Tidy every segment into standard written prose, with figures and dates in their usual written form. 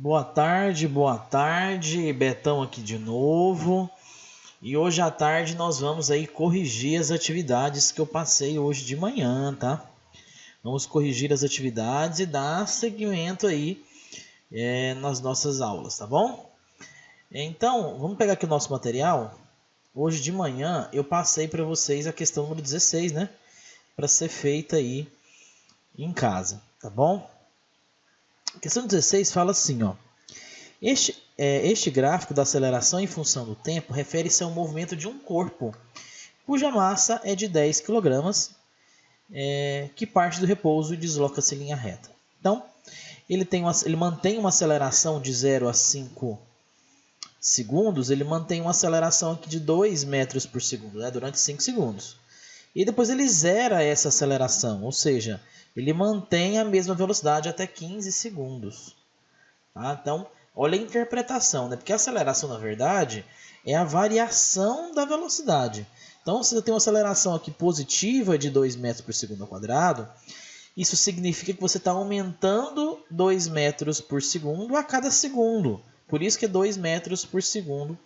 Boa tarde, Betão aqui de novo. E hoje à tarde nós vamos aí corrigir as atividades que eu passei hoje de manhã, tá? Vamos corrigir as atividades e dar seguimento aí nas nossas aulas, tá bom? Então, vamos pegar aqui o nosso material. Hoje de manhã eu passei para vocês a questão número 16, né? Para ser feita aí em casa, tá bom? A questão 16 fala assim, ó. Este gráfico da aceleração em função do tempo refere-se ao movimento de um corpo, cuja massa é de 10 kg, que parte do repouso e desloca-se em linha reta. Então, ele mantém uma aceleração de 0 a 5 segundos, ele mantém uma aceleração aqui de 2 metros por segundo, né, durante 5 segundos. E depois ele zera essa aceleração, ou seja, ele mantém a mesma velocidade até 15 segundos. Tá? Então, olha a interpretação, né? Porque a aceleração, na verdade, é a variação da velocidade. Então, se eu tenho uma aceleração aqui positiva de 2 metros por segundo ao quadrado, isso significa que você está aumentando 2 metros por segundo a cada segundo. Por isso que é 2 metros por segundo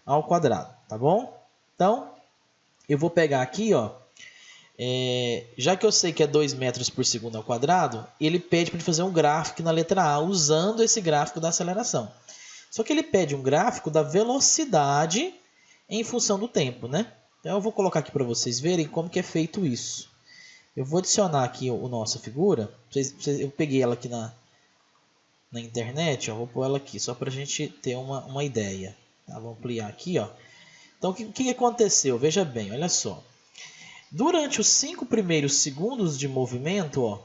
ao quadrado, tá bom? Então, eu vou pegar aqui, ó. Já que eu sei que é 2 metros por segundo ao quadrado, ele pede para fazer um gráfico na letra A, usando esse gráfico da aceleração. Só que ele pede um gráfico da velocidade em função do tempo, né? Então eu vou colocar aqui para vocês verem como que é feito isso. Eu vou adicionar aqui a nossa figura. Eu peguei ela aqui na internet, ó, vou pôr ela aqui, só para a gente ter uma ideia. Tá? Vou ampliar aqui, ó. Então o que aconteceu? Veja bem, olha só. Durante os 5 primeiros segundos de movimento, ó,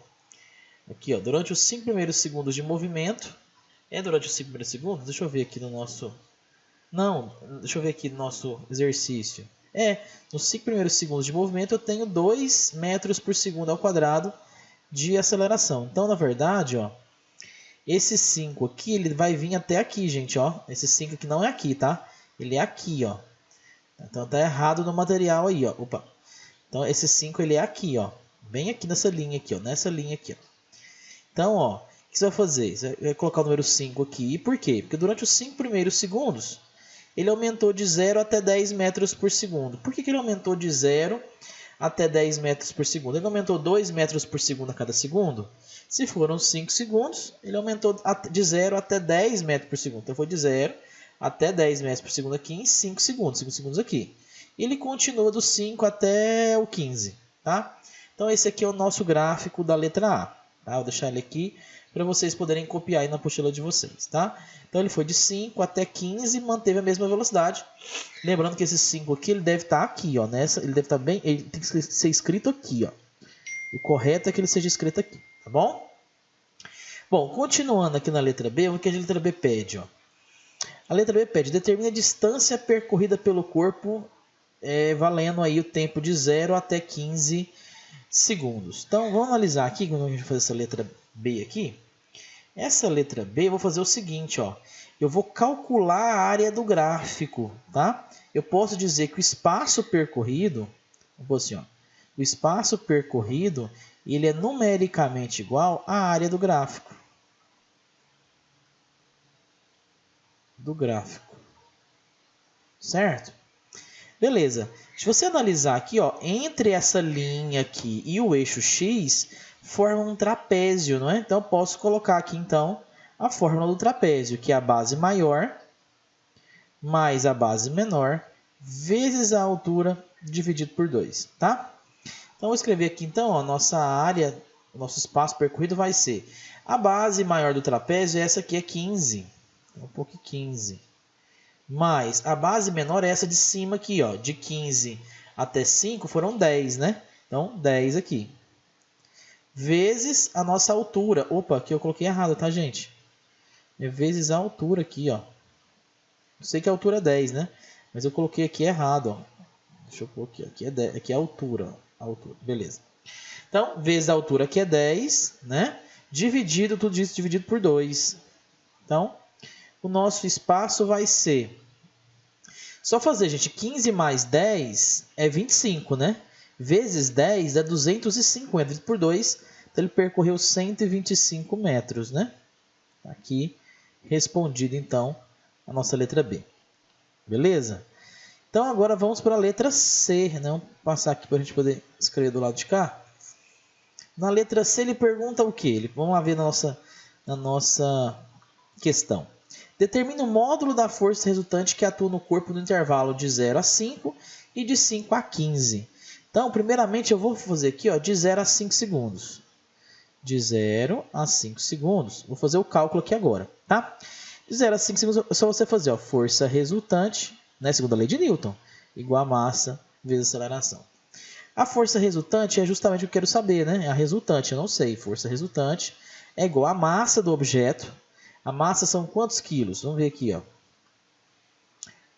aqui, ó, durante os 5 primeiros segundos de movimento, durante os 5 primeiros segundos, deixa eu ver aqui no nosso, deixa eu ver aqui no nosso exercício, nos 5 primeiros segundos de movimento eu tenho 2 metros por segundo ao quadrado de aceleração. Então, na verdade, ó, esse 5 aqui, ele vai vir até aqui, gente, ó, esse 5 aqui não é aqui, tá? Ele é aqui, ó, então tá errado no material aí, ó, opa. Então, esse 5 ele é aqui, ó, bem aqui nessa linha aqui, ó, nessa linha aqui, ó. Então, ó, o que você vai fazer? Você vai colocar o número 5 aqui. E por quê? Porque durante os 5 primeiros segundos, ele aumentou de 0 até 10 metros por segundo. Por que ele aumentou de 0 até 10 metros por segundo? Ele aumentou 2 metros por segundo a cada segundo. Se foram 5 segundos, ele aumentou de 0 até 10 metros por segundo. Então, foi de 0 até 10 metros por segundo aqui em 5 segundos. 5 segundos aqui. Ele continua do 5 até o 15, tá? Então, esse aqui é o nosso gráfico da letra A. Tá? Vou deixar ele aqui para vocês poderem copiar aí na apostila de vocês, tá? Então, ele foi de 5 até 15 e manteve a mesma velocidade. Lembrando que esse 5 aqui, ele deve estar aqui, ó. Ele deve estar bem... Ele tem que ser escrito aqui, ó. O correto é que ele seja escrito aqui, tá bom? Bom, continuando aqui na letra B, o que a letra B pede, ó? A letra B pede, determina a distância percorrida pelo corpo... valendo aí o tempo de 0 até 15 segundos. Então, vamos analisar aqui, quando a gente fazer essa letra B aqui. Essa letra B, eu vou fazer o seguinte, ó. Eu vou calcular a área do gráfico, tá? Eu posso dizer que o espaço percorrido, vou assim, ó, o espaço percorrido, ele é numericamente igual à área do gráfico. Certo? Beleza. Se você analisar aqui, ó, entre essa linha aqui e o eixo X, forma um trapézio, não é? Então, eu posso colocar aqui, então, a fórmula do trapézio, que é a base maior mais a base menor vezes a altura dividido por 2, tá? Então, vou escrever aqui, então, ó, nossa área, o nosso espaço percorrido vai ser a base maior do trapézio, essa aqui é 15. Então, um pouco 15. Mais a base menor é essa de cima aqui, ó, de 15 até 5 foram 10, né? Então, 10 aqui. Vezes a nossa altura. Opa, aqui eu coloquei errado, tá, gente? Vezes a altura aqui, ó. Eu sei que a altura é 10, né? Mas eu coloquei aqui errado, ó. Deixa eu pôr aqui, aqui é 10, aqui é a altura, ó. A altura, beleza. Então, vezes a altura aqui é 10, né? Dividido, tudo isso dividido por 2. Então, o nosso espaço vai ser... Só fazer, gente, 15 mais 10 é 25, né? Vezes 10 é 250, por 2, então ele percorreu 125 metros, né? Aqui, respondido, então, a nossa letra B. Beleza? Então, agora vamos para a letra C, né? Vamos passar aqui para a gente poder escrever do lado de cá. Na letra C, ele pergunta o quê? Vamos lá ver na nossa questão. Determine o módulo da força resultante que atua no corpo no intervalo de 0 a 5 e de 5 a 15. Então, primeiramente, eu vou fazer aqui de 0 a 5 segundos. De 0 a 5 segundos. Vou fazer o cálculo aqui agora, tá? De 0 a 5 segundos é só você fazer força resultante, né, segundo a lei de Newton, igual a massa vezes aceleração. A força resultante é justamente o que eu quero saber, né? É a resultante, eu não sei. Força resultante é igual a massa do objeto. A massa são quantos quilos? Vamos ver aqui,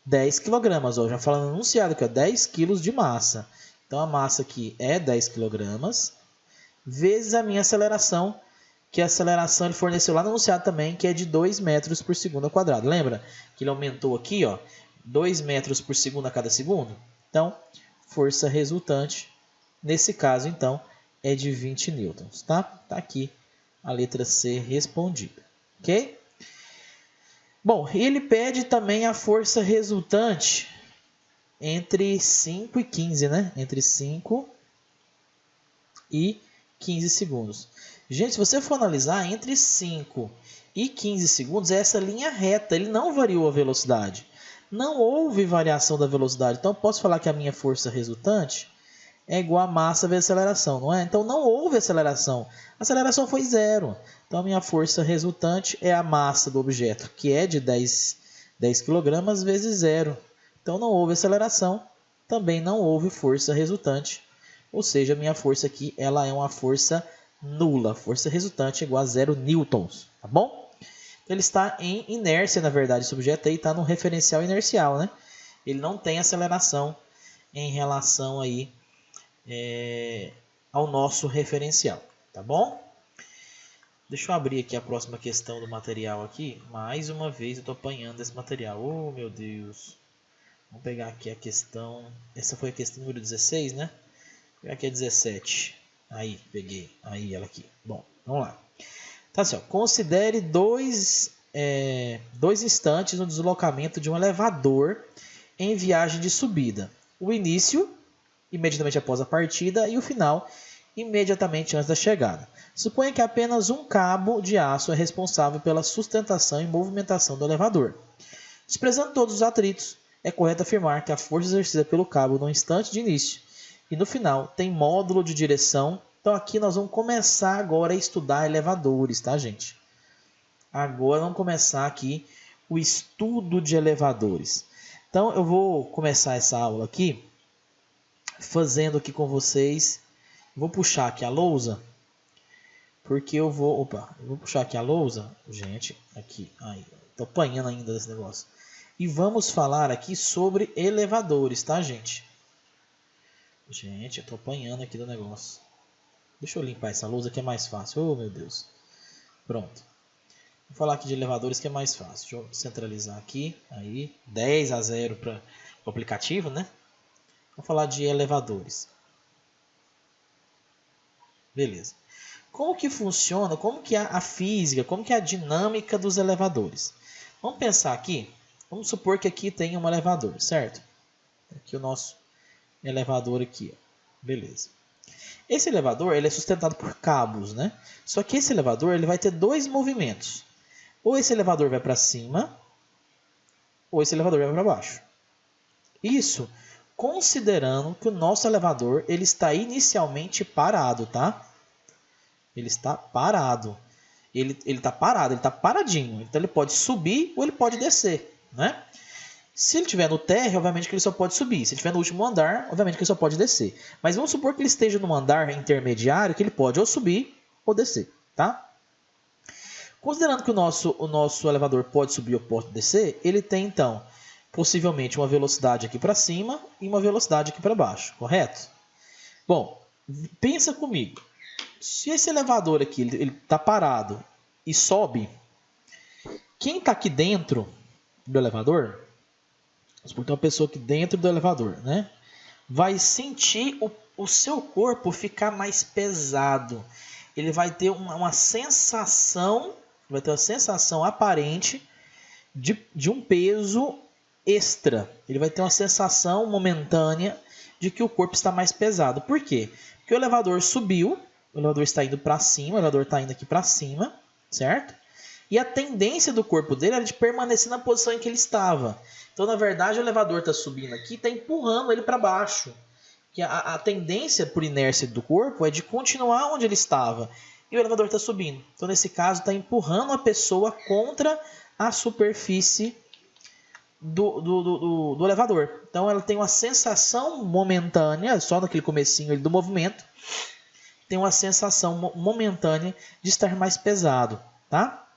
10 quilogramas. Já falando no enunciado aqui, 10 quilos de massa. Então, a massa aqui é 10 quilogramas, vezes a minha aceleração, que a aceleração ele forneceu lá no enunciado também, que é de 2 metros por segundo ao quadrado. Lembra que ele aumentou aqui, 2 metros por segundo a cada segundo? Então, força resultante, nesse caso, então, é de 20 newtons, tá? Tá aqui a letra C respondida, ok? Bom, ele pede também a força resultante entre 5 e 15, né? Entre 5 e 15 segundos. Gente, se você for analisar, entre 5 e 15 segundos é essa linha reta, ele não variou a velocidade. Não houve variação da velocidade, então eu posso falar que a minha força resultante é igual a massa vezes aceleração, não é? Então não houve aceleração, a aceleração foi zero. Então a minha força resultante é a massa do objeto, que é de 10 kg vezes zero. Então não houve aceleração, também não houve força resultante. Ou seja, a minha força aqui ela é uma força nula. Força resultante é igual a 0 newtons, tá bom? Ele está em inércia, na verdade, esse objeto aí está no referencial inercial, né? Ele não tem aceleração em relação aí, ao nosso referencial, tá bom? Deixa eu abrir aqui a próxima questão do material aqui. Mais uma vez eu estou apanhando esse material. Oh, meu Deus. Vamos pegar aqui a questão. Essa foi a questão número 16, né? Vou pegar aqui a 17. Aí, peguei. Aí, ela aqui. Bom, vamos lá. Tá assim, considere dois instantes no deslocamento de um elevador em viagem de subida. O início, imediatamente após a partida, e o final, imediatamente antes da chegada. Suponha que apenas um cabo de aço é responsável pela sustentação e movimentação do elevador. Desprezando todos os atritos, é correto afirmar que a força exercida pelo cabo no instante de início e no final tem módulo de direção. Então aqui nós vamos começar agora a estudar elevadores, tá, gente? Agora vamos começar aqui o estudo de elevadores. Então eu vou começar essa aula aqui fazendo aqui com vocês. Vou puxar aqui a lousa, porque eu vou puxar aqui a lousa, gente, aqui, aí, tô apanhando ainda desse negócio. E vamos falar aqui sobre elevadores, tá, gente? Gente, eu tô apanhando aqui do negócio. Deixa eu limpar essa lousa que é mais fácil. Oh, meu Deus. Pronto. Vou falar aqui de elevadores que é mais fácil. Deixa eu centralizar aqui. Aí, 10-0 para o aplicativo, né? Vou falar de elevadores. Beleza. Como que funciona, como que é a física, como que é a dinâmica dos elevadores? Vamos pensar aqui. Vamos supor que aqui tem um elevador, certo? Aqui o nosso elevador aqui. Beleza. Esse elevador ele é sustentado por cabos, né? Só que esse elevador ele vai ter dois movimentos. Ou esse elevador vai para cima, ou esse elevador vai para baixo. Isso considerando que o nosso elevador ele está inicialmente parado, tá? Ele está parado. Ele está parado, ele está paradinho. Então ele pode subir ou ele pode descer, né? Se ele estiver no térreo, obviamente que ele só pode subir. Se ele estiver no último andar, obviamente que ele só pode descer. Mas vamos supor que ele esteja num andar intermediário, que ele pode ou subir ou descer, tá? Considerando que o nosso elevador pode subir ou pode descer, ele tem então possivelmente uma velocidade aqui para cima e uma velocidade aqui para baixo, correto? Bom, pensa comigo. Se esse elevador aqui ele está parado e sobe, quem está aqui dentro do elevador, vamos supor que tem uma pessoa aqui dentro do elevador, né? Vai sentir o seu corpo ficar mais pesado. Ele vai ter uma sensação vai ter uma sensação aparente de um peso extra. Ele vai ter uma sensação momentânea de que o corpo está mais pesado. Por quê? Porque o elevador subiu, o elevador está indo para cima, o elevador está indo aqui para cima, certo? E a tendência do corpo dele era de permanecer na posição em que ele estava. Então, na verdade, o elevador está subindo aqui, está empurrando ele para baixo. Que a tendência por inércia do corpo é de continuar onde ele estava. E o elevador está subindo. Então, nesse caso, está empurrando a pessoa contra a superfície do elevador. Então, ela tem uma sensação momentânea, só naquele comecinho do movimento, tem uma sensação momentânea de estar mais pesado, tá?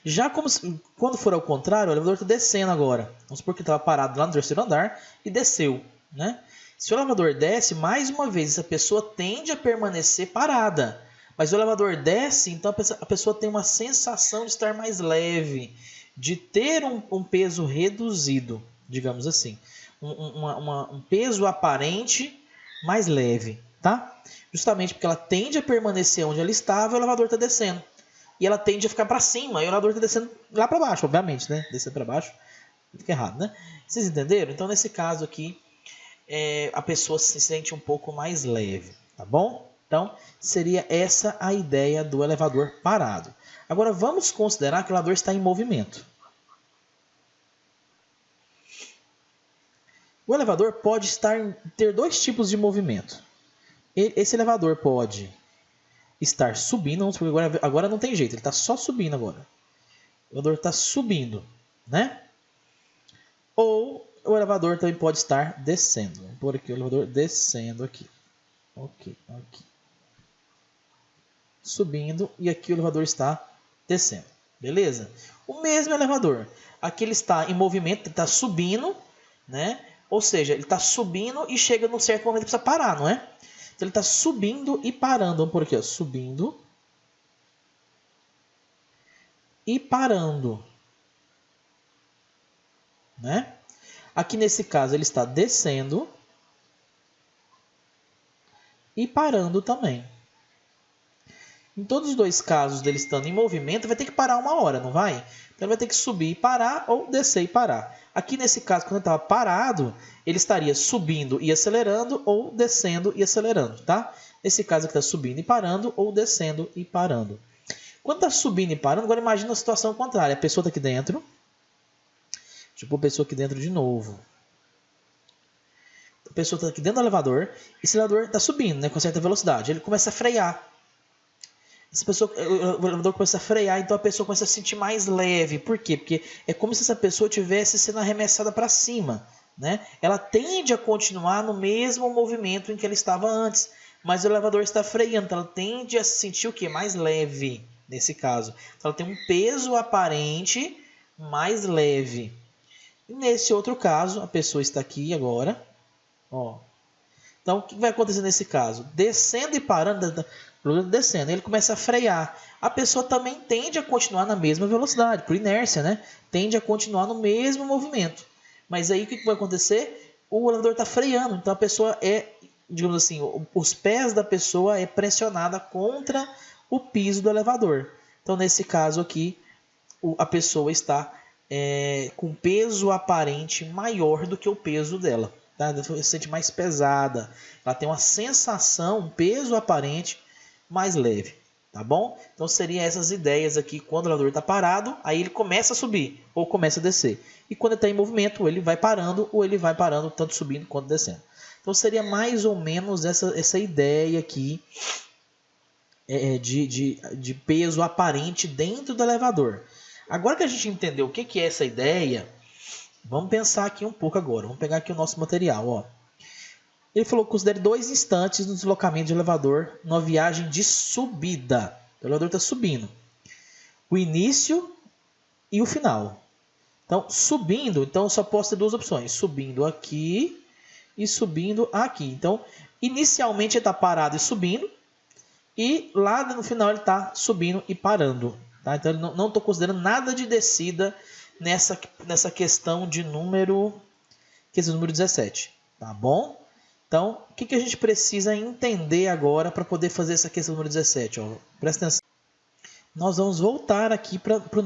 Já quando for ao contrário, o elevador está descendo agora. Vamos supor que estava parado lá no terceiro andar e desceu, né? Se o elevador desce, mais uma vez, essa pessoa tende a permanecer parada. Mas o elevador desce, então a pessoa tem uma sensação de estar mais leve, de ter um peso reduzido, digamos assim. Um peso aparente mais leve, tá? Justamente porque ela tende a permanecer onde ela estava e o elevador está descendo. E ela tende a ficar para cima e o elevador está descendo lá para baixo, obviamente, né? Descer para baixo fica errado, né? Vocês entenderam? Então, nesse caso aqui, a pessoa se sente um pouco mais leve, tá bom? Então, seria essa a ideia do elevador parado. Agora, vamos considerar que o elevador está em movimento. O elevador pode ter dois tipos de movimento. Esse elevador pode estar subindo, porque agora não tem jeito, ele está só subindo agora. O elevador está subindo, né? Ou o elevador também pode estar descendo. Vamos pôr aqui o elevador descendo aqui. Ok, aqui. Subindo e aqui o elevador está descendo. Beleza? O mesmo elevador. Aqui ele está em movimento, ele está subindo, né? Ou seja, ele está subindo e chega num certo momento que precisa parar, não é? Então ele está subindo e parando. Vamos por aqui, ó. Subindo e parando, né? Aqui nesse caso ele está descendo e parando também. Em todos os dois casos dele estando em movimento, vai ter que parar uma hora, não vai? Então ele vai ter que subir e parar ou descer e parar. Aqui nesse caso, quando ele estava parado, ele estaria subindo e acelerando ou descendo e acelerando, tá? Nesse caso aqui está subindo e parando ou descendo e parando. Quando está subindo e parando, agora imagina a situação contrária. A pessoa está aqui dentro. Deixa eu pôr a pessoa aqui dentro de novo. A pessoa está aqui dentro do elevador. E esse elevador está subindo, né, com certa velocidade. Ele começa a frear. O elevador começa a frear, então a pessoa começa a se sentir mais leve. Por quê? Porque é como se essa pessoa estivesse sendo arremessada para cima, né? Ela tende a continuar no mesmo movimento em que ela estava antes, mas o elevador está freando, então ela tende a se sentir o quê? Mais leve, nesse caso. Então ela tem um peso aparente mais leve. E nesse outro caso, a pessoa está aqui agora, ó. Então, o que vai acontecer nesse caso? Descendo e parando, descendo, ele começa a frear. A pessoa também tende a continuar na mesma velocidade, por inércia, né? Tende a continuar no mesmo movimento. Mas aí o que vai acontecer? O elevador está freando, então a pessoa digamos assim, os pés da pessoa é pressionada contra o piso do elevador. Então, nesse caso aqui, a pessoa está com peso aparente maior do que o peso dela. Tá? Ela se sente mais pesada. Ela tem uma sensação, um peso aparente mais leve. Tá bom? Então, seriam essas ideias aqui. Quando o elevador está parado, aí ele começa a subir ou começa a descer. E quando ele está em movimento, ele vai parando ou ele vai parando, tanto subindo quanto descendo. Então, seria mais ou menos essa ideia aqui de peso aparente dentro do elevador. Agora que a gente entendeu o que é essa ideia, vamos pensar aqui um pouco agora. Vamos pegar aqui o nosso material. Ó. Ele falou que considere 2 instantes no deslocamento de elevador numa viagem de subida. O elevador está subindo. O início e o final. Então, subindo, então eu só posso ter 2 opções. Subindo aqui e subindo aqui. Então, inicialmente ele está parado e subindo. E lá no final ele está subindo e parando. Tá? Então, eu não estou considerando nada de descida nessa questão de número 17. Tá bom? Então, o que a gente precisa entender agora para poder fazer essa questão número 17? Ó, presta atenção. nós vamos voltar aqui para o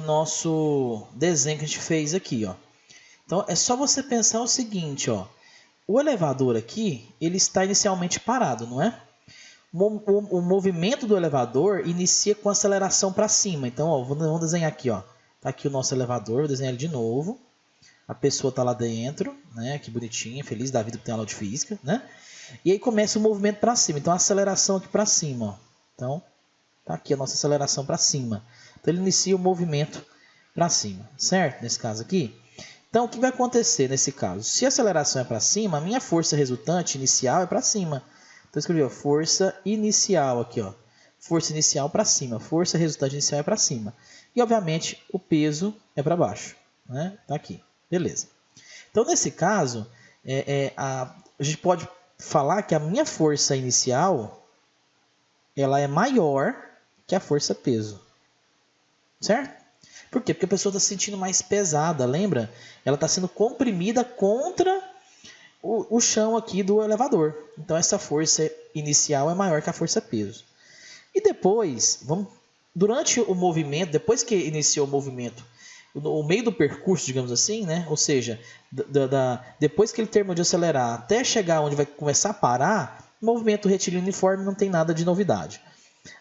nosso desenho que a gente fez aqui, ó. Então, é só você pensar o seguinte, ó. O elevador aqui, ele está inicialmente parado, não é? O movimento do elevador inicia com aceleração para cima. Então, ó, vamos desenhar aqui, ó. Tá aqui o nosso elevador, vou desenhar ele de novo. A pessoa está lá dentro, né? Que bonitinha, feliz da vida que tem aula de física, né? E aí começa o movimento para cima. Então, a aceleração aqui para cima, ó. Então, tá aqui a nossa aceleração para cima. Então, ele inicia o movimento para cima, certo? Nesse caso aqui. Então, o que vai acontecer nesse caso? Se a aceleração é para cima, a minha força resultante inicial é para cima. Então, eu escrevi, ó, força inicial aqui, ó. Força inicial para cima. Força resultante inicial é para cima. E, obviamente, o peso é para baixo, né? Tá aqui. Beleza. Então, nesse caso, a gente pode falar que a minha força inicial ela é maior que a força peso. Certo? Por quê? Porque a pessoa está se sentindo mais pesada, lembra? Ela está sendo comprimida contra o chão aqui do elevador. Então, essa força inicial é maior que a força peso. E depois, durante o movimento, depois que iniciou o movimento, o meio do percurso, digamos assim, né? Ou seja, depois que ele terminou de acelerar até chegar onde vai começar a parar, o movimento retilíneo uniforme não tem nada de novidade.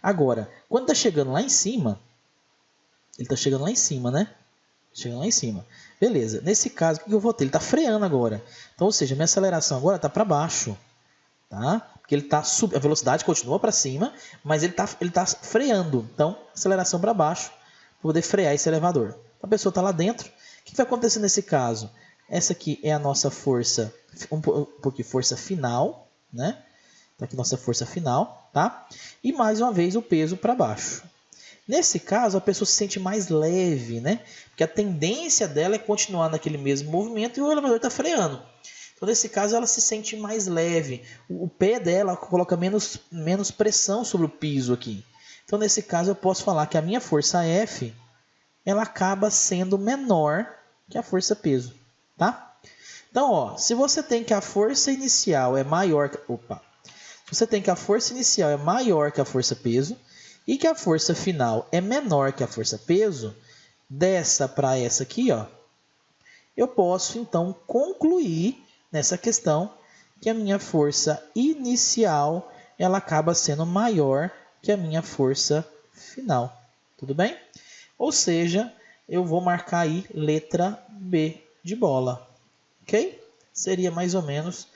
Agora, quando está chegando lá em cima, ele está chegando lá em cima, né? Chegando lá em cima. Beleza. Nesse caso, o que eu vou ter? Ele está freando agora. Então, ou seja, minha aceleração agora está para baixo. Tá? Porque ele tá a velocidade continua para cima, mas ele tá freando. Então, aceleração para baixo para poder frear esse elevador. A pessoa está lá dentro. O que vai acontecer nesse caso? Essa aqui é a nossa força, um pouquinho força final, né? Tá aqui nossa força final, tá? E mais uma vez o peso para baixo. Nesse caso, a pessoa se sente mais leve, né? Porque a tendência dela é continuar naquele mesmo movimento e o elevador está freando. Então, nesse caso, ela se sente mais leve. O pé dela coloca menos pressão sobre o piso aqui. Então, nesse caso, eu posso falar que a minha força F ela acaba sendo menor que a força peso, tá? Então, ó, se você tem que a força inicial é maior... Se você tem que a força inicial é maior que a força peso e que a força final é menor que a força peso, dessa para essa aqui, ó, eu posso, então, concluir nessa questão que a minha força inicial ela acaba sendo maior que a minha força final. Tudo bem? Ou seja, eu vou marcar aí letra B de bola. Ok? Seria mais ou menos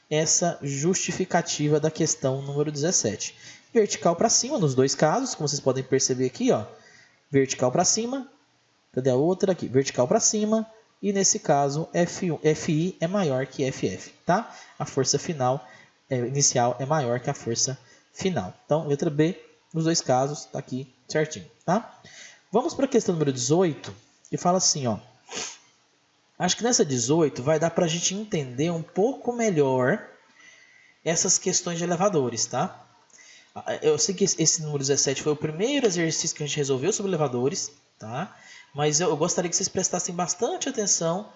essa justificativa da questão número 17. Vertical para cima, nos dois casos, como vocês podem perceber aqui, ó, vertical para cima. Cadê a outra aqui? Vertical para cima. E nesse caso, FI é maior que FF, tá? A força final inicial é maior que a força final. Então, letra B, nos dois casos, está aqui certinho, tá? Vamos para a questão número 18, que fala assim, ó. Acho que nessa 18 vai dar para a gente entender um pouco melhor essas questões de elevadores, tá? Eu sei que esse número 17 foi o primeiro exercício que a gente resolveu sobre elevadores, tá? Mas eu gostaria que vocês prestassem bastante atenção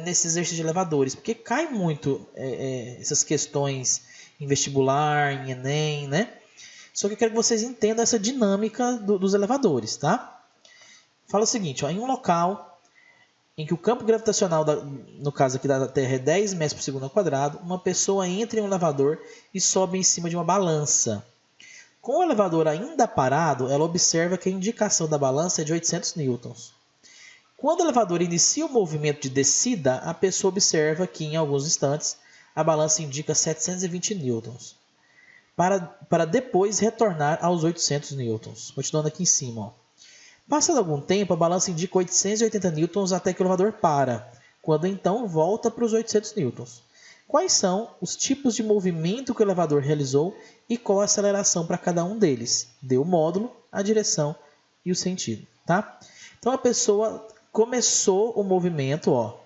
nesse exercício de elevadores, porque cai muito essas questões em vestibular, em Enem, né? Só que eu quero que vocês entendam essa dinâmica dos elevadores, tá? Fala o seguinte, ó, em um local em que o campo gravitacional, no caso aqui da Terra, é 10 metros por segundo ao quadrado, uma pessoa entra em um elevador e sobe em cima de uma balança. Com o elevador ainda parado, ela observa que a indicação da balança é de 800 newtons. Quando o elevador inicia o movimento de descida, a pessoa observa que, em alguns instantes, a balança indica 720 newtons, para depois retornar aos 800 newtons. Continuando aqui em cima, ó. Passado algum tempo, a balança indica 880 newtons até que o elevador para, quando então volta para os 800 newtons. Quais são os tipos de movimento que o elevador realizou e qual a aceleração para cada um deles? Dê o módulo, a direção e o sentido, tá? Então, a pessoa começou o movimento, ó,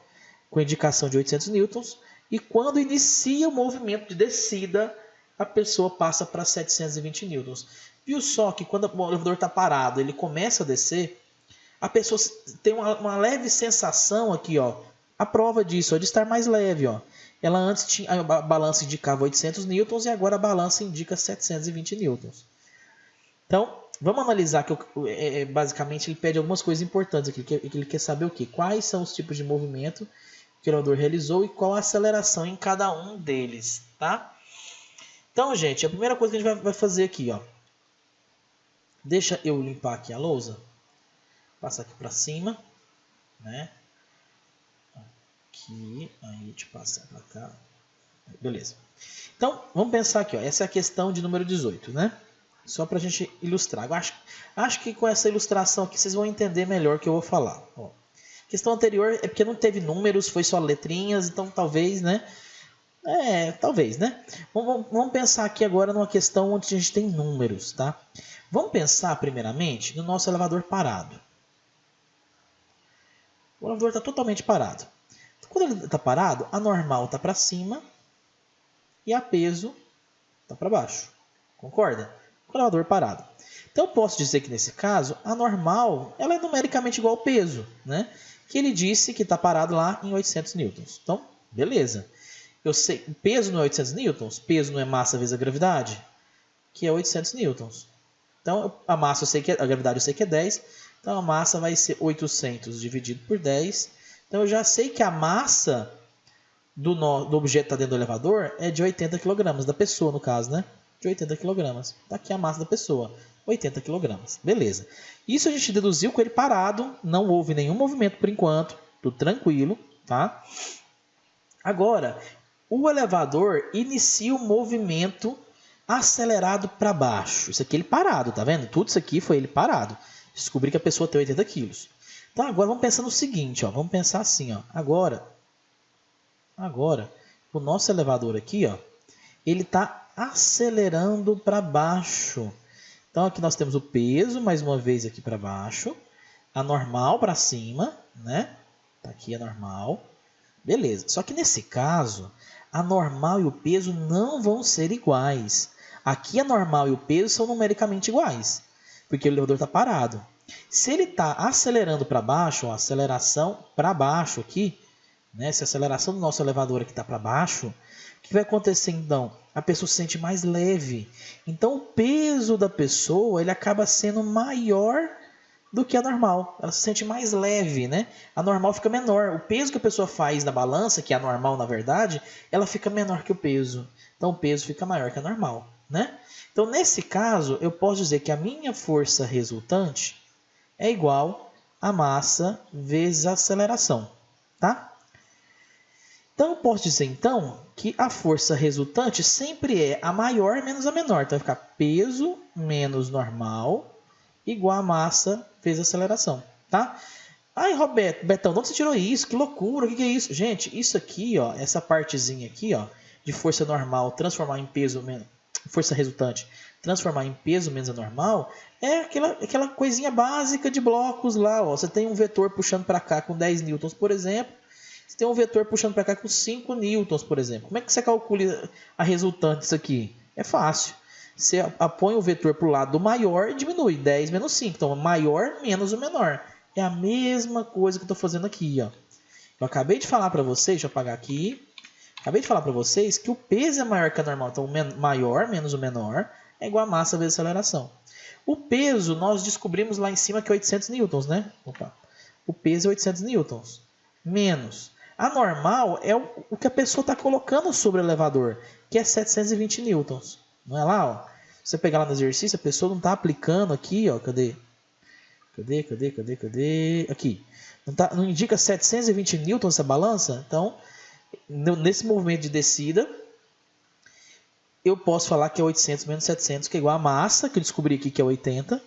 com indicação de 800 newtons e quando inicia o movimento de descida, a pessoa passa para 720 newtons. Viu só que quando o elevador está parado, ele começa a descer, a pessoa tem uma leve sensação aqui, ó, a prova disso, ó, de estar mais leve, ó. Ela antes tinha, a balança indicava 800 newtons e agora a balança indica 720 newtons. Então, vamos analisar que basicamente ele pede algumas coisas importantes aqui. Que ele quer saber o quê? Quais são os tipos de movimento que o elevador realizou e qual a aceleração em cada um deles, tá? Então, gente, a primeira coisa que a gente vai fazer aqui, ó. Deixa eu limpar aqui a lousa. Passar aqui para cima, né? Aqui, aí a gente passa para cá. Beleza. Então, vamos pensar aqui, ó. Essa é a questão de número 18, né? Só para a gente ilustrar. Eu acho que com essa ilustração aqui vocês vão entender melhor o que eu vou falar. Ó. Questão anterior é porque não teve números, foi só letrinhas, então talvez, né? Talvez, né? Vamos pensar aqui agora numa questão onde a gente tem números, tá? Vamos pensar primeiramente no nosso elevador parado. O elevador está totalmente parado. Quando ele está parado, a normal está para cima e a peso está para baixo. Concorda? Com o elevador parado. Então eu posso dizer que nesse caso, a normal ela é numericamente igual ao peso, né? Que ele disse que está parado lá em 800 newtons. Então, beleza. Eu sei, peso não é 800 newtons, peso não é massa vezes a gravidade, que é 800 newtons. Então, a massa eu sei que a gravidade eu sei que é 10, então a massa vai ser 800 dividido por 10. Então eu já sei que a massa do objeto que está dentro do elevador é de 80 kg, da pessoa no caso, né? De 80 kg. Está aqui a massa da pessoa, 80 kg. Beleza. Isso a gente deduziu com ele parado, não houve nenhum movimento por enquanto, tudo tranquilo, tá? Agora, o elevador inicia o movimento acelerado para baixo. Isso aqui ele parado, tá vendo? Tudo isso aqui foi ele parado. Descobri que a pessoa tem 80 quilos. Então agora vamos pensar no seguinte, ó. Vamos pensar assim, ó. Agora, o nosso elevador aqui, ó, ele está acelerando para baixo. Então aqui nós temos o peso, mais uma vez aqui para baixo, a normal para cima, né? Tá aqui a normal. Beleza. Só que nesse caso, a normal e o peso não vão ser iguais. Aqui a normal e o peso são numericamente iguais, porque o elevador está parado. Se ele está acelerando para baixo, a aceleração para baixo aqui, né? Se a aceleração do nosso elevador aqui está para baixo, o que vai acontecer então? A pessoa se sente mais leve. Então o peso da pessoa ele acaba sendo maior do que a normal. Ela se sente mais leve, né? A normal fica menor. O peso que a pessoa faz na balança, que é a normal na verdade, ela fica menor que o peso. Então o peso fica maior que a normal, né? Então nesse caso, eu posso dizer que a minha força resultante é igual a massa vezes a aceleração, tá? Então eu posso dizer então que a força resultante sempre é a maior menos a menor. Então vai ficar peso menos normal igual a massa vezes a aceleração, tá? Ai, Betão, de onde você tirou isso? Que loucura, o que é isso? Gente, isso aqui, ó, essa partezinha aqui, ó, de força normal transformar em peso menos, força resultante transformar em peso menos a normal, é aquela coisinha básica de blocos lá, ó. Você tem um vetor puxando para cá com 10 newtons, por exemplo. Você tem um vetor puxando para cá com 5 newtons, por exemplo. Como é que você calcula a resultante disso aqui? É fácil. Você põe o vetor para o lado maior e diminui. 10 menos 5. Então, maior menos o menor. É a mesma coisa que eu estou fazendo aqui, ó. Eu acabei de falar para vocês, deixa eu apagar aqui. Acabei de falar para vocês que o peso é maior que a normal. Então, o maior menos o menor é igual a massa vezes a aceleração. O peso, nós descobrimos lá em cima que é 800 newtons, né? Opa. O peso é 800 newtons. Menos. A normal é o que a pessoa está colocando sobre o elevador, que é 720 newtons. Não é lá, ó? Se você pegar lá no exercício, a pessoa não está aplicando aqui, ó. Cadê? Aqui. Não indica 720 newtons essa balança? Então, nesse movimento de descida, eu posso falar que é 800 menos 700, que é igual a massa, que eu descobri aqui que é 80,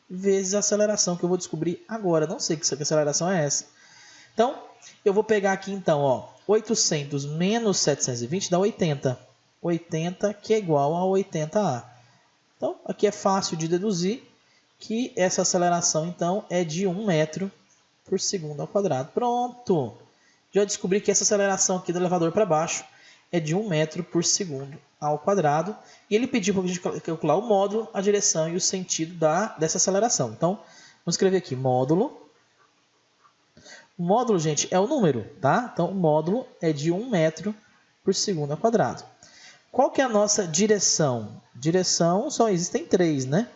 vezes a aceleração, que eu vou descobrir agora. Não sei que aceleração é essa. Então, eu vou pegar aqui, então, ó, 800 menos 720 dá 80. 80, que é igual a 80A. Então, aqui é fácil de deduzir que essa aceleração, então, é de 1 metro por segundo ao quadrado. Pronto! Já descobri que essa aceleração aqui do elevador para baixo é de 1 metro por segundo ao quadrado. E ele pediu para a gente calcular o módulo, a direção e o sentido dessa aceleração. Então, vamos escrever aqui, módulo. O módulo, gente, é o número, tá? Então, o módulo é de 1 metro por segundo ao quadrado. Qual que é a nossa direção? Direção só existem 3, né?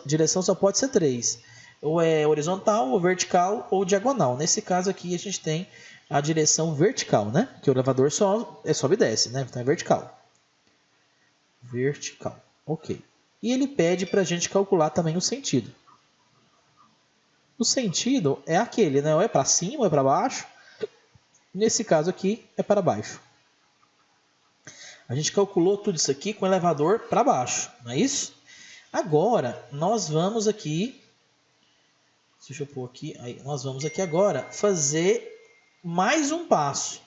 Direção só pode ser 3. Ou é horizontal, ou vertical, ou diagonal. Nesse caso aqui a gente tem a direção vertical, né? Que o elevador só sobe e desce, né? Então é vertical. Vertical. Ok. E ele pede para a gente calcular também o sentido. O sentido é aquele, né? Ou é para cima ou é para baixo. Nesse caso aqui é para baixo. A gente calculou tudo isso aqui com o elevador para baixo, não é isso? Agora, nós vamos aqui... Deixa eu pôr aqui. Aí, nós vamos aqui agora fazer mais um passo.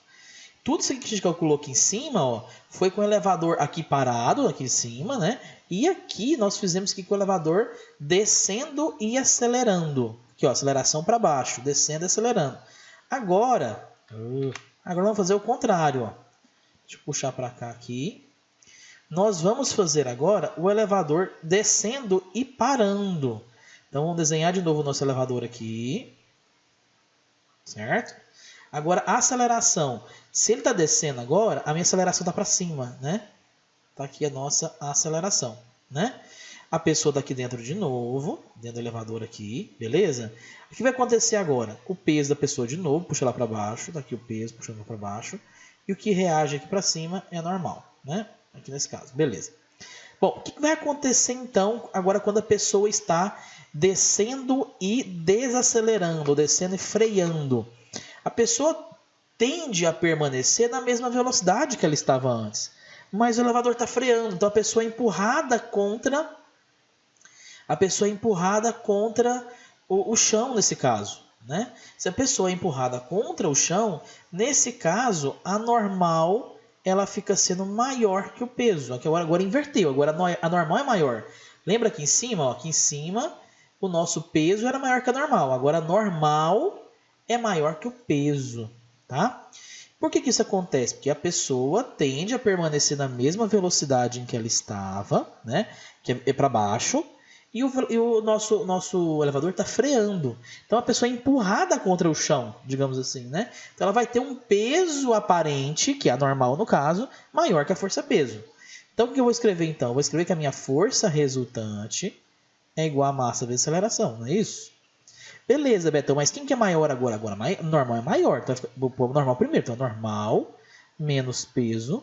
Tudo isso aqui que a gente calculou aqui em cima, ó, foi com o elevador aqui parado, aqui em cima, né? E aqui nós fizemos aqui com o elevador descendo e acelerando. Aqui, ó, aceleração para baixo, descendo e acelerando. Agora vamos fazer o contrário, ó. Deixa eu puxar para cá aqui. Nós vamos fazer agora o elevador descendo e parando. Então, vamos desenhar de novo o nosso elevador aqui. Certo? Agora, a aceleração. Se ele está descendo agora, a minha aceleração está para cima, né? Está aqui a nossa aceleração, né? A pessoa está aqui dentro de novo, dentro do elevador aqui, beleza? O que vai acontecer agora? O peso da pessoa de novo, puxa lá para baixo. Está aqui o peso, puxando lá para baixo. E o que reage aqui para cima é normal, né? Aqui nesse caso, beleza. Bom, o que vai acontecer então agora quando a pessoa está descendo e desacelerando, descendo e freando? A pessoa tende a permanecer na mesma velocidade que ela estava antes, mas o elevador está freando, então a pessoa é empurrada contra o chão nesse caso. Né? Se a pessoa é empurrada contra o chão, nesse caso, a normal ela fica sendo maior que o peso. Agora inverteu, agora a normal é maior. Lembra aqui em cima? Ó, aqui em cima o nosso peso era maior que a normal. Agora a normal é maior que o peso. Tá? Por que isso acontece? Porque a pessoa tende a permanecer na mesma velocidade em que ela estava, né? Que é para baixo. E o nosso elevador está freando. Então a pessoa é empurrada contra o chão, digamos assim, né? Então ela vai ter um peso aparente, que é anormal no caso, maior que a força-peso. Então o que eu vou escrever então? Eu vou escrever que a minha força resultante é igual a massa vezes aceleração, não é isso? Beleza, Betão, mas quem que é maior agora? Agora normal é maior. Então vou pôr o normal primeiro. Então normal menos peso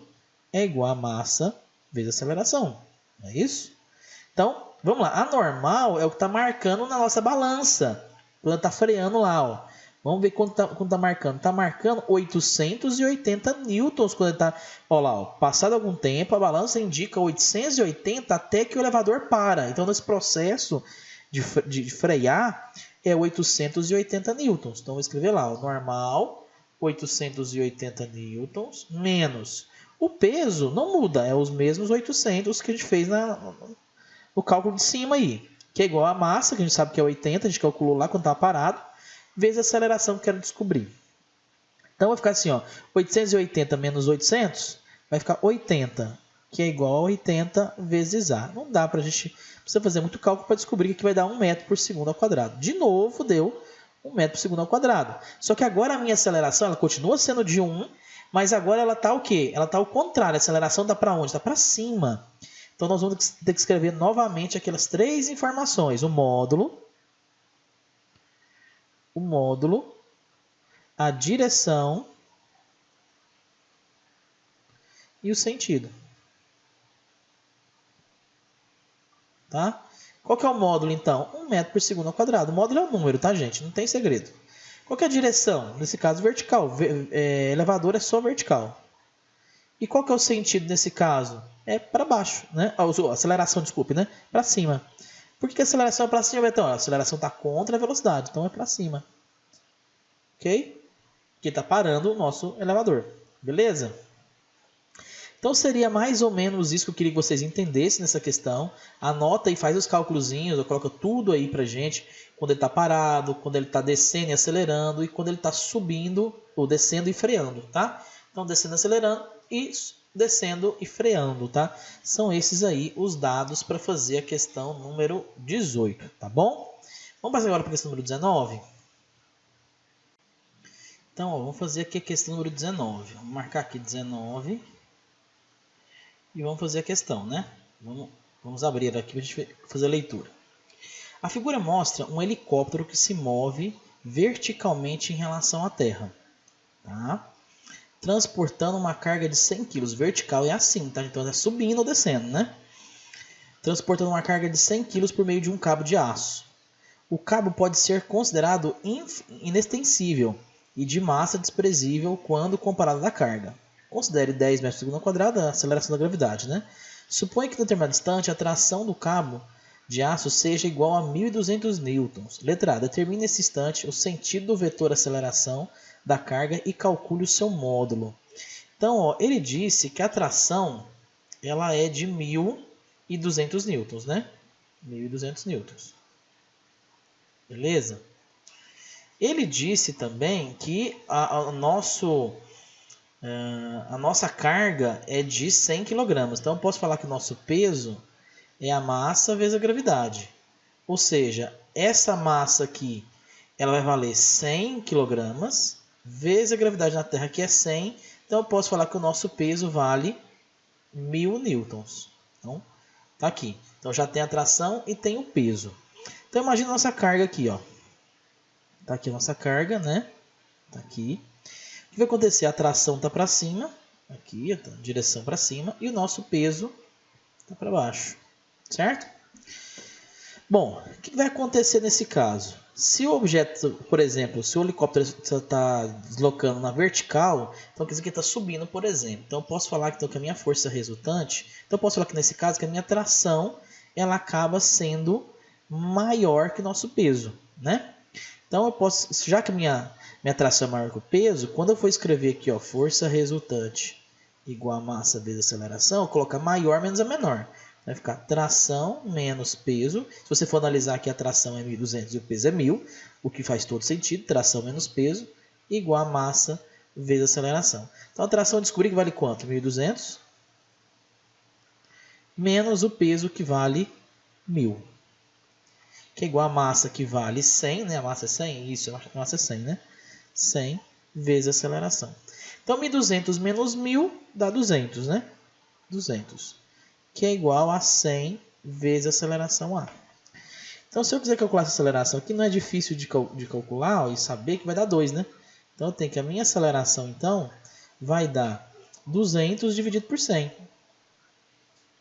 é igual a massa vezes aceleração, não é isso? Então, vamos lá. A normal é o que está marcando na nossa balança. Quando está freando lá, ó. Vamos ver quanto está marcando. Está marcando 880 newtons quando está... Olha lá, ó. Passado algum tempo, a balança indica 880 até que o elevador para. Então, nesse processo de frear, é 880 newtons. Então, vou escrever lá, ó. Normal, 880 newtons, menos. O peso não muda. É os mesmos 800 que a gente fez no cálculo de cima aí, que é igual a massa, que a gente sabe que é 80, a gente calculou lá quando estava parado, vezes a aceleração que eu quero descobrir. Então vai ficar assim, ó, 880 menos 800 vai ficar 80, que é igual a 80 vezes A. Não dá para a gente, precisa fazer muito cálculo para descobrir que vai dar 1 metro por segundo ao quadrado. De novo, deu 1 metro por segundo ao quadrado. Só que agora a minha aceleração, ela continua sendo de 1, mas agora ela está o quê? Ela está ao contrário, a aceleração está para onde? Está para cima. Então, nós vamos ter que escrever novamente aquelas 3 informações. O módulo, a direção e o sentido. Tá? Qual que é o módulo, então? 1 metro por segundo ao quadrado. O módulo é um número, tá, gente? Não tem segredo. Qual que é a direção? Nesse caso, vertical. Elevador é só vertical. E qual que é o sentido nesse caso? É para baixo, né? Aceleração, desculpe, né? Para cima. Por que a aceleração é para cima, Betão? A aceleração está contra a velocidade, então é para cima. Ok? Porque está parando o nosso elevador. Beleza? Então seria mais ou menos isso que eu queria que vocês entendessem nessa questão. Anota e faz os cálculozinhos, eu coloco tudo aí pra gente. Quando ele está parado, quando ele está descendo e acelerando, e quando ele está subindo, ou descendo e freando, tá? Então descendo e acelerando e descendo e freando, tá? São esses aí os dados para fazer a questão número 18, tá bom? Vamos passar agora para a questão número 19? Então, ó, vamos fazer aqui a questão número 19. Vamos marcar aqui 19 e vamos fazer a questão, né? Vamos abrir aqui para a gente fazer a leitura. A figura mostra um helicóptero que se move verticalmente em relação à Terra, tá? Transportando uma carga de 100 kg. Vertical é assim, tá? Então é subindo ou descendo, né? Transportando uma carga de 100 kg por meio de um cabo de aço. O cabo pode ser considerado inextensível e de massa desprezível quando comparado à carga. Considere 10 metros por segundo ao quadrado a aceleração da gravidade, né? Suponha que em determinado instante a tração do cabo de aço seja igual a 1.200 newtons. Letra A. Determine nesse instante o sentido do vetor aceleração da carga e calcule o seu módulo. Então, ó, ele disse que a tração ela é de 1.200 newtons, né? 1.200 newtons. Beleza? Ele disse também que a nossa carga é de 100 kg. Então, eu posso falar que o nosso peso é a massa vezes a gravidade. Ou seja, essa massa aqui ela vai valer 100 kg vezes a gravidade na Terra, que é 100. Então, eu posso falar que o nosso peso vale 1.000 newtons. Então, tá aqui. Então, já tem a tração e tem o peso. Então, imagina a nossa carga aqui, ó. Tá aqui a nossa carga, né? Tá aqui. O que vai acontecer? A tração tá para cima, aqui, tá, direção para cima, e o nosso peso tá para baixo, certo? Bom, o que vai acontecer nesse caso? Se o objeto, por exemplo, se o helicóptero está deslocando na vertical, então quer dizer que está subindo, por exemplo. Então eu posso falar então, que a minha força resultante, então eu posso falar que nesse caso que a minha tração ela acaba sendo maior que o nosso peso, né? Então eu posso, já que a minha tração é maior que o peso, quando eu for escrever aqui, ó, força resultante igual a massa vezes aceleração, eu colocar maior menos a menor. Vai ficar tração menos peso. Se você for analisar aqui, a tração é 1.200 e o peso é 1.000, o que faz todo sentido. Tração menos peso igual a massa vezes aceleração. Então a tração eu descobri que vale quanto? 1.200 menos o peso que vale 1.000. Que é igual a massa que vale 100, né? A massa é 100? Isso, a massa é 100, né? 100 vezes a aceleração. Então, 1.200 menos 1.000 dá 200, né? 200. Que é igual a 100 vezes a aceleração A. Então, se eu quiser calcular essa aceleração aqui, não é difícil de calcular ó, e saber que vai dar 2, né? Então, eu tenho que a minha aceleração, então, vai dar 200 dividido por 100.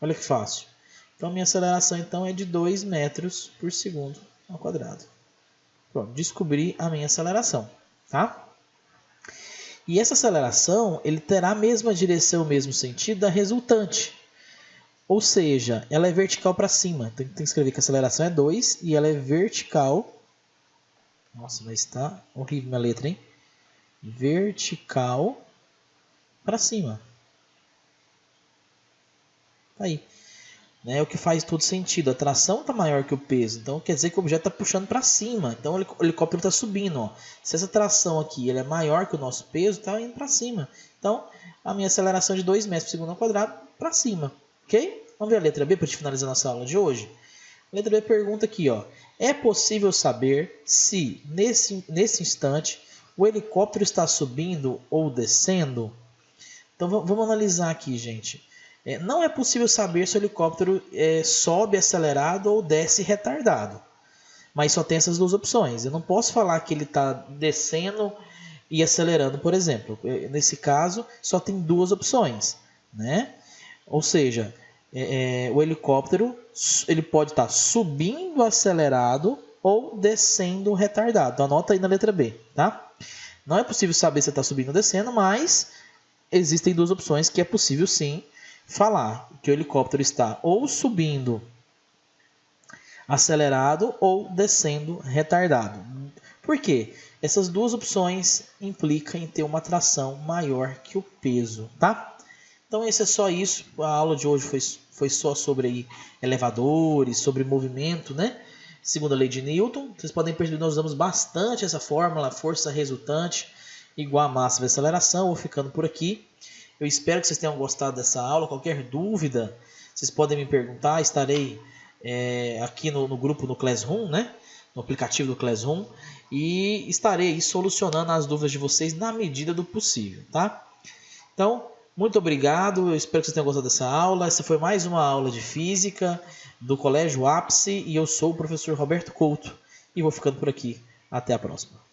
Olha que fácil. Então, a minha aceleração então, é de 2 metros por segundo ao quadrado. Pronto, descobri a minha aceleração. Tá? E essa aceleração ele terá a mesma direção, o mesmo sentido da resultante. Ou seja, ela é vertical para cima. Tem que escrever que a aceleração é 2 e ela é vertical. Nossa, mas está horrível minha letra, hein? Vertical para cima. Tá aí. É o que faz todo sentido. A tração está maior que o peso, então quer dizer que o objeto está puxando para cima. Então o helicóptero está subindo. Ó. Se essa tração aqui ele é maior que o nosso peso, está indo para cima. Então a minha aceleração é de 2 metros por segundo ao quadrado para cima. Ok? Vamos ver a letra B para finalizar nossa aula de hoje. A letra B pergunta aqui: ó, é possível saber se nesse instante o helicóptero está subindo ou descendo? Então vamos analisar aqui, gente. Não é possível saber se o helicóptero sobe acelerado ou desce retardado. Mas só tem essas duas opções. Eu não posso falar que ele está descendo e acelerando, por exemplo. Nesse caso, só tem duas opções. Né? Ou seja, o helicóptero ele pode estar subindo acelerado ou descendo retardado. Então, anota aí na letra B. Tá? Não é possível saber se está subindo ou descendo, mas existem duas opções que é possível sim falar que o helicóptero está ou subindo acelerado ou descendo retardado. Por quê? Essas duas opções implicam em ter uma tração maior que o peso, tá? Então, esse é só isso. A aula de hoje foi só sobre elevadores, sobre movimento, né? Segundo a lei de Newton. Vocês podem perceber que nós usamos bastante essa fórmula, força resultante igual a massa vezes aceleração. Vou ficando por aqui. Eu espero que vocês tenham gostado dessa aula. Qualquer dúvida, vocês podem me perguntar. Estarei aqui no grupo no Classroom, né? No aplicativo do Classroom. E estarei solucionando as dúvidas de vocês na medida do possível, tá? Então, Muito obrigado, eu espero que vocês tenham gostado dessa aula. Essa foi mais uma aula de física do Colégio Ápice e eu sou o professor Roberto Couto e vou ficando por aqui. Até a próxima.